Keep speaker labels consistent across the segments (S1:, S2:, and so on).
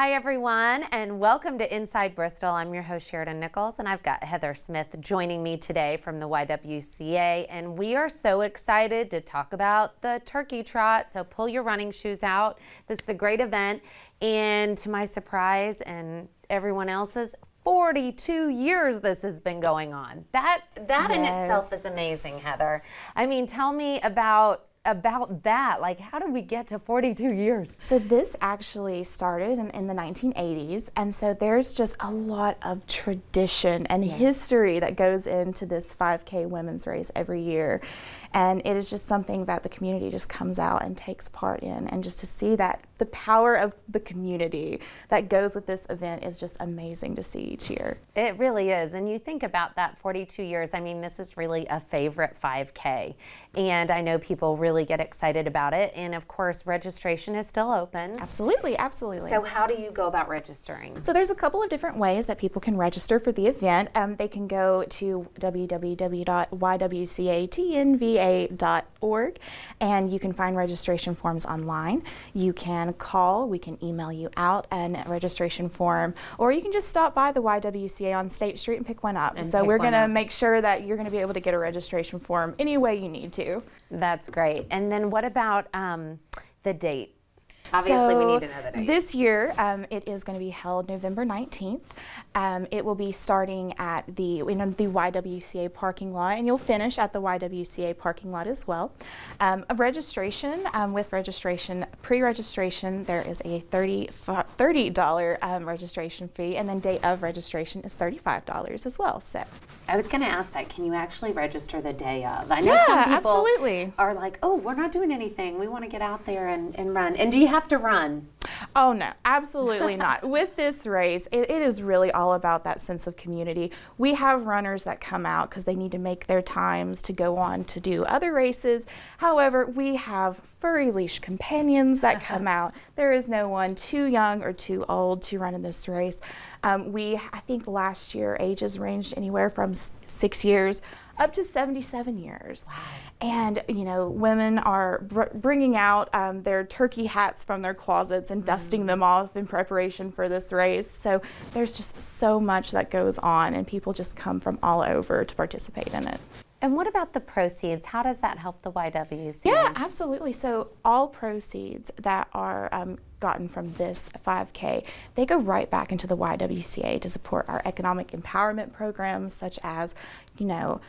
S1: Hi everyone, and welcome to Inside Bristol. I'm your host Sheridan Nichols, and I've got Heather Smith joining me today from the YWCA, and we are so excited to talk about the turkey trot. So pull your running shoes out. This is a great event, and to my surprise and everyone else's, 42 years this has been going on. That
S2: Yes.
S1: in itself is amazing, Heather. I mean, tell me about that. Like, how did we get to 42 years?
S2: So this actually started in the 1980s, and so there's just a lot of tradition and history that goes into this 5K women's race every year. And it is just something that the community just comes out and takes part in, and just to see that the power of the community that goes with this event is just amazing to see each year.
S1: It really is. And you think about that 42 years, I mean, this is really a favorite 5K. And I know people really get excited about it. And of course, registration is still open.
S2: Absolutely, absolutely.
S1: So how do you go about registering?
S2: So there's a couple of different ways that people can register for the event. They can go to www.ywcatnva.org, and you can find registration forms online. You can call, we can email you out a registration form, or you can just stop by the YWCA on State Street and pick one up. So we're going to make sure that you're going to be able to get a registration form any way you need to.
S1: That's great. And then what about the date? Obviously, we need to know the date.
S2: This year, it is going to be held November 19th. It will be starting at the YWCA parking lot, and you'll finish at the YWCA parking lot as well. Registration, with registration, pre-registration, there is a $30 registration fee, and then day of registration is $35 as well. So
S1: I was going to ask that. Can you actually register the day of? I know
S2: yeah,
S1: some people
S2: absolutely.
S1: are like, oh, we're not doing anything. We want to get out there and run. And do you have to run?
S2: Oh no, absolutely not. With this race, it is really all about that sense of community. We have runners that come out because they need to make their times to go on to do other races. However, we have furry leash companions that come out. There is no one too young or too old to run in this race. I think last year ages ranged anywhere from 6 years up to 77 years.
S1: Wow.
S2: And, you know, women are bringing out their turkey hats from their closets and dusting them off in preparation for this race. So there's just so much that goes on, and people just come from all over to participate in it.
S1: And what about the proceeds? How does that help the YWCA?
S2: Yeah, absolutely. So all proceeds that are gotten from this 5K, they go right back into the YWCA to support our economic empowerment programs, such as, you know,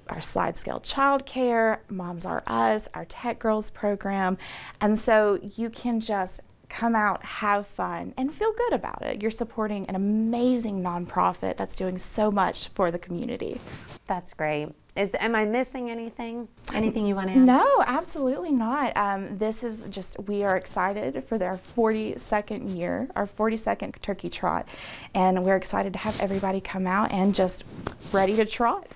S2: our slide scale childcare, Moms Are Us, our Tech Girls program. And so you can just come out, have fun, and feel good about it. You're supporting an amazing nonprofit that's doing so much for the community.
S1: That's great. Am I missing anything? Anything you want to add?
S2: No, absolutely not. This is just, we are excited for our 42nd year, our 42nd turkey trot, and we're excited to have everybody come out and just ready to trot.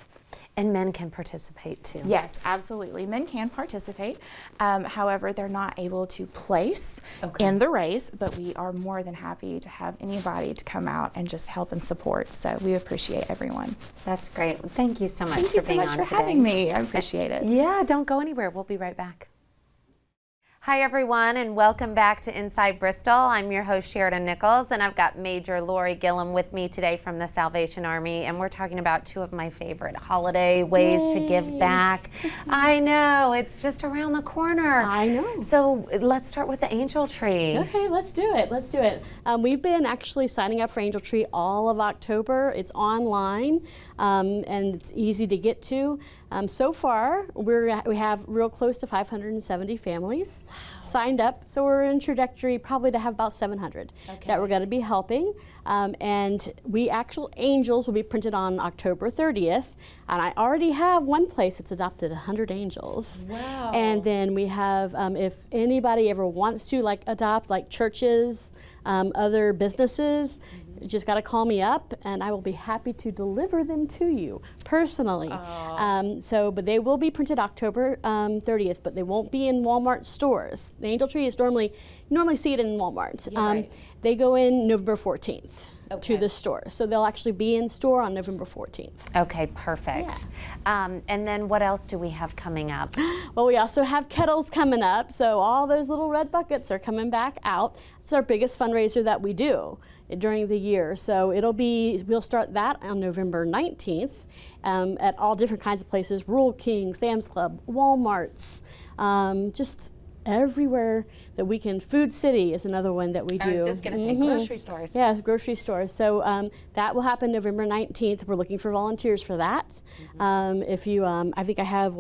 S1: And men can participate too.
S2: Yes, absolutely. Men can participate. However, they're not able to place in the race, but we are more than happy to have anybody to come out and just help and support. So we appreciate everyone.
S1: That's great. Thank you so much
S2: Thank you so much for having me. I appreciate it.
S1: Yeah, don't go anywhere. We'll be right back. Hi everyone, and welcome back to Inside Bristol. I'm your host Sheridan Nichols, and I've got Major Lori Gillum with me today from the Salvation Army, and we're talking about two of my favorite holiday ways to give back. I know, it's just around the corner.
S3: I know.
S1: So let's start with the angel tree.
S3: Okay, let's do it. Let's do it. We've been actually signing up for Angel Tree all of October. It's online, and it's easy to get to. So far, we have real close to 570 families signed up. So we're in trajectory probably to have about 700 that we're going to be helping. And actual angels will be printed on October 30th. And I already have one place that's adopted 100 angels.
S1: Wow.
S3: And then we have, if anybody ever wants to adopt, like churches, other businesses, you just got to call me up, and I will be happy to deliver them to you personally. But they will be printed October 30th, but they won't be in Walmart stores. The angel tree is normally see it in Walmart.
S1: Right.
S3: They go in November 14th. to the store. So they'll actually be in store on November 14th.
S1: Okay, perfect. And then what else do we have coming up?
S3: Well, we also have kettles coming up. So all those little red buckets are coming back out. It's our biggest fundraiser that we do during the year. So we'll start that on November 19th at all different kinds of places, Rural King, Sam's Club, Walmart's, just everywhere that we can. Food City is another one that we do.
S1: I was just going to say grocery stores.
S3: Yeah, grocery stores. So that will happen November 19th. We're looking for volunteers for that. If you, I think I have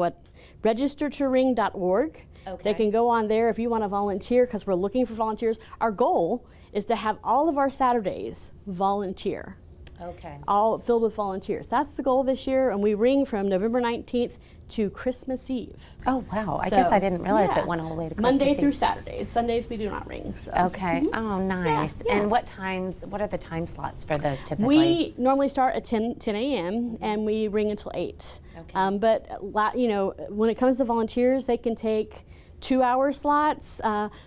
S3: registertoring.org.
S1: Okay.
S3: They can go on there if you want to volunteer, because we're looking for volunteers. Our goal is to have all of our Saturdays volunteer.
S1: Okay.
S3: All filled with volunteers. That's the goal this year, and we ring from November 19th to Christmas Eve.
S1: Oh, wow. I guess I didn't realize it went all the way to Christmas
S3: Monday
S1: Eve.
S3: through Saturdays. Sundays we do not ring. So.
S1: Okay. Oh, nice.
S3: Yeah.
S1: And what are the time slots for those typically?
S3: We normally start at 10 a.m. and we ring until 8.
S1: Okay.
S3: But when it comes to volunteers, they can take 2-hour slots.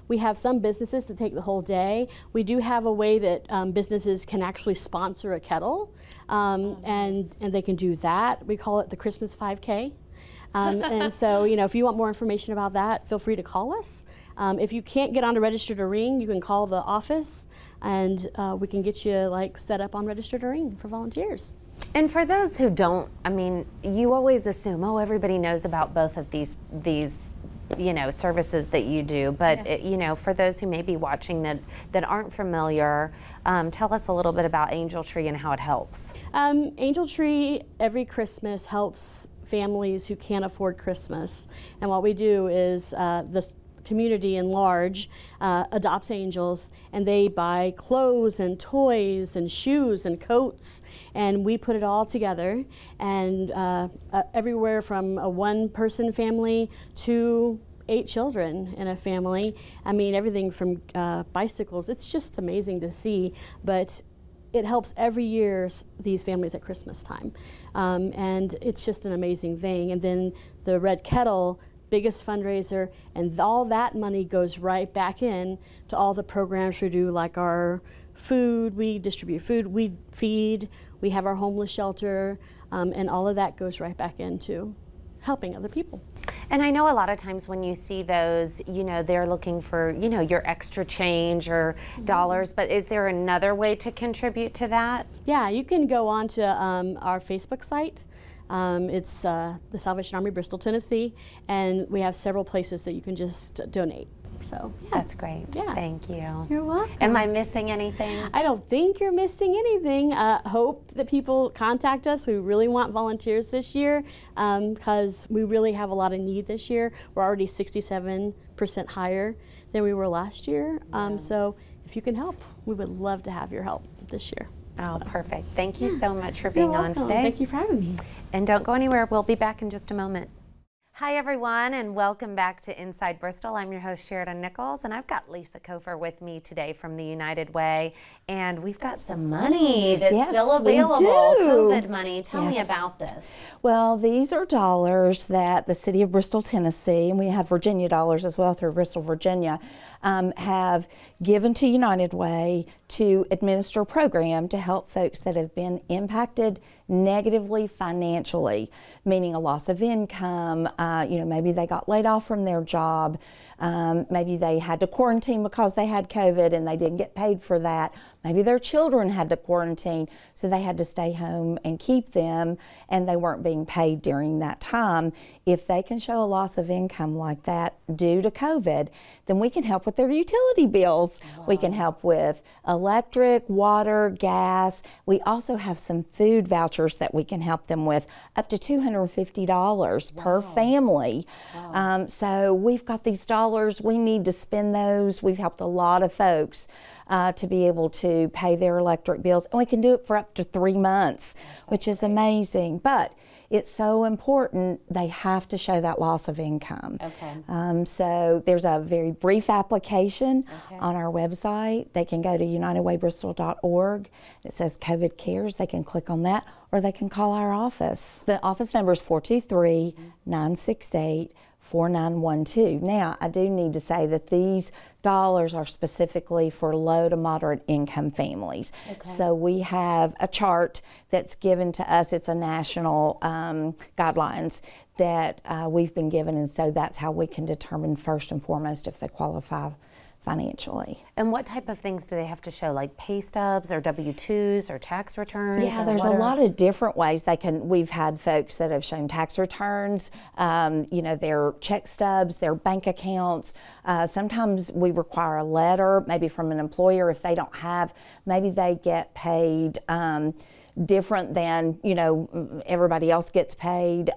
S3: We have some businesses that take the whole day. We do have a way that businesses can actually sponsor a kettle, and they can do that. We call it the Christmas 5K. And so, if you want more information about that, feel free to call us. If you can't get on to Register to Ring, you can call the office, and we can get you set up on Register to Ring for volunteers.
S1: And for those who don't, you always assume, everybody knows about both of these services that you do, but for those who may be watching that aren't familiar, tell us a little bit about Angel Tree and how it helps.
S3: Angel Tree every Christmas helps families who can't afford Christmas, and what we do is the community in large adopts angels, and they buy clothes and toys and shoes and coats, and we put it all together, and everywhere from a one-person family to 8 children in a family. Everything from bicycles. It's just amazing to see, but it helps every year these families at Christmas time, and it's just an amazing thing. And then the Red Kettle, biggest fundraiser, and all that money goes right back in to all the programs we do, like our food. We distribute food, we feed, we have our homeless shelter, and all of that goes right back into helping other people.
S1: And I know a lot of times when you see those, they're looking for, your extra change or dollars, but is there another way to contribute to that?
S3: Yeah, you can go on to our Facebook site. It's the Salvation Army, Bristol, Tennessee, and we have several places that you can just donate. So yeah.
S1: That's great.
S3: Yeah.
S1: Thank you.
S3: You're welcome.
S1: Am I missing anything?
S3: I don't think you're missing anything. Hope that people contact us. We really want volunteers this year because we really have a lot of need this year. We're already 67% higher than we were last year. So if you can help, we would love to have your help this year.
S1: Oh, perfect. Thank you so much for being on today.
S3: Thank you for having me.
S1: And don't go anywhere. We'll be back in just a moment. Hi everyone, and welcome back to Inside Bristol. I'm your host Sheridan Nichols, and I've got Lisa Kofer with me today from the United Way, and we've got some money that's still available, COVID money. Tell me about this.
S4: Well, these are dollars that the city of Bristol, Tennessee, and we have Virginia dollars as well through Bristol, Virginia, have given to United Way to administer a program to help folks that have been impacted negatively financially, meaning a loss of income, maybe they got laid off from their job, maybe they had to quarantine because they had COVID and they didn't get paid for that. Maybe their children had to quarantine, so they had to stay home and keep them, and they weren't being paid during that time. If they can show a loss of income like that due to COVID, then we can help with their utility bills. Wow. We can help with electric, water, gas. We also have some food vouchers that we can help them with, up to $250 per family. Wow. So we've got these dollars. We need to spend those. We've helped a lot of folks to be able to pay their electric bills, and we can do it for up to 3 months, which is amazing. But it's so important, they have to show that loss of income.
S1: Okay.
S4: So there's a very brief application on our website. They can go to unitedwaybristol.org. It says COVID Cares. They can click on that, or they can call our office. The office number is 423-968 4912. Now, I do need to say that these dollars are specifically for low to moderate income families. Okay. So we have a chart that's given to us. It's a national guidelines that we've been given, and so that's how we can determine first and foremost if they qualify financially.
S1: And what type of things do they have to show, like pay stubs or W-2s or tax returns?
S4: Yeah, there's a lot of different ways they can. We've had folks that have shown tax returns, you know, their check stubs, their bank accounts. Sometimes we require a letter, maybe from an employer if they don't have, maybe they get paid different than, you know, everybody else gets paid,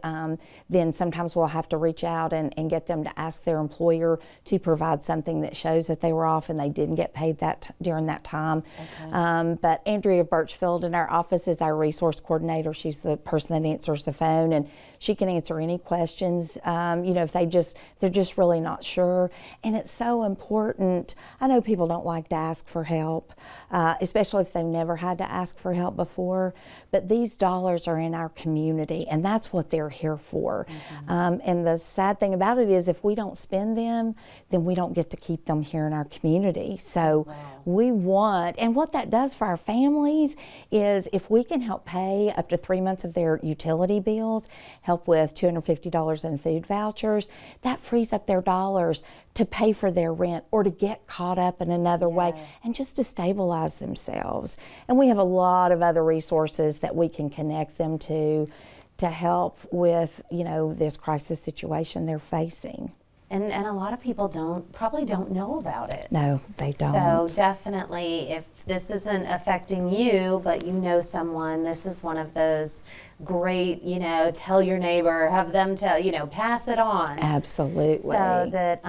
S4: then sometimes we'll have to reach out and get them to ask their employer to provide something that shows that they were off and they didn't get paid that during that time. Okay. But Andrea Birchfield in our office is our resource coordinator. She's the person that answers the phone, and she can answer any questions, you know, if they're just really not sure. And it's so important. I know people don't like to ask for help, especially if they've never had to ask for help before, but these dollars are in our community, and that's what they're here for. Mm-hmm. And the sad thing about it is if we don't spend them, then we don't get to keep them here in our community. So we want, and what that does for our families is if we can help pay up to 3 months of their utility bills, help with $250 in food vouchers, that frees up their dollars to pay for their rent or to get caught up in another way and just to stabilize themselves. And we have a lot of other resources that we can connect them to help with, you know, this crisis situation they're facing.
S1: And a lot of people probably don't know about it.
S4: No, they don't.
S1: So definitely, if this isn't affecting you, but you know someone, this is one of those great, you know, tell your neighbor, have them tell, you know, pass it on.
S4: Absolutely.
S1: So that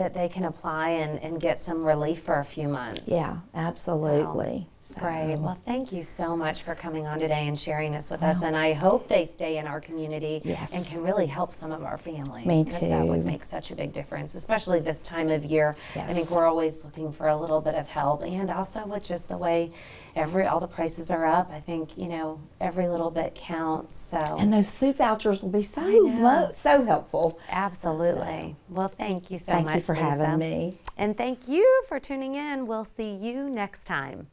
S1: that they can apply and get some relief for a few months.
S4: Yeah, absolutely.
S1: So, great. Well, thank you so much for coming on today and sharing this with us. And I hope they stay in our community and can really help some of our families.
S4: Me too.
S1: That would make such a big difference, especially this time of year. I think we're always looking for a little bit of help, and also with just the way all the prices are up. I think, you know, every little bit counts. So,
S4: and those food vouchers will be so helpful.
S1: Absolutely. Well, thank you so much.
S4: Thank you for having me.
S1: And thank you for tuning in. We'll see you next time.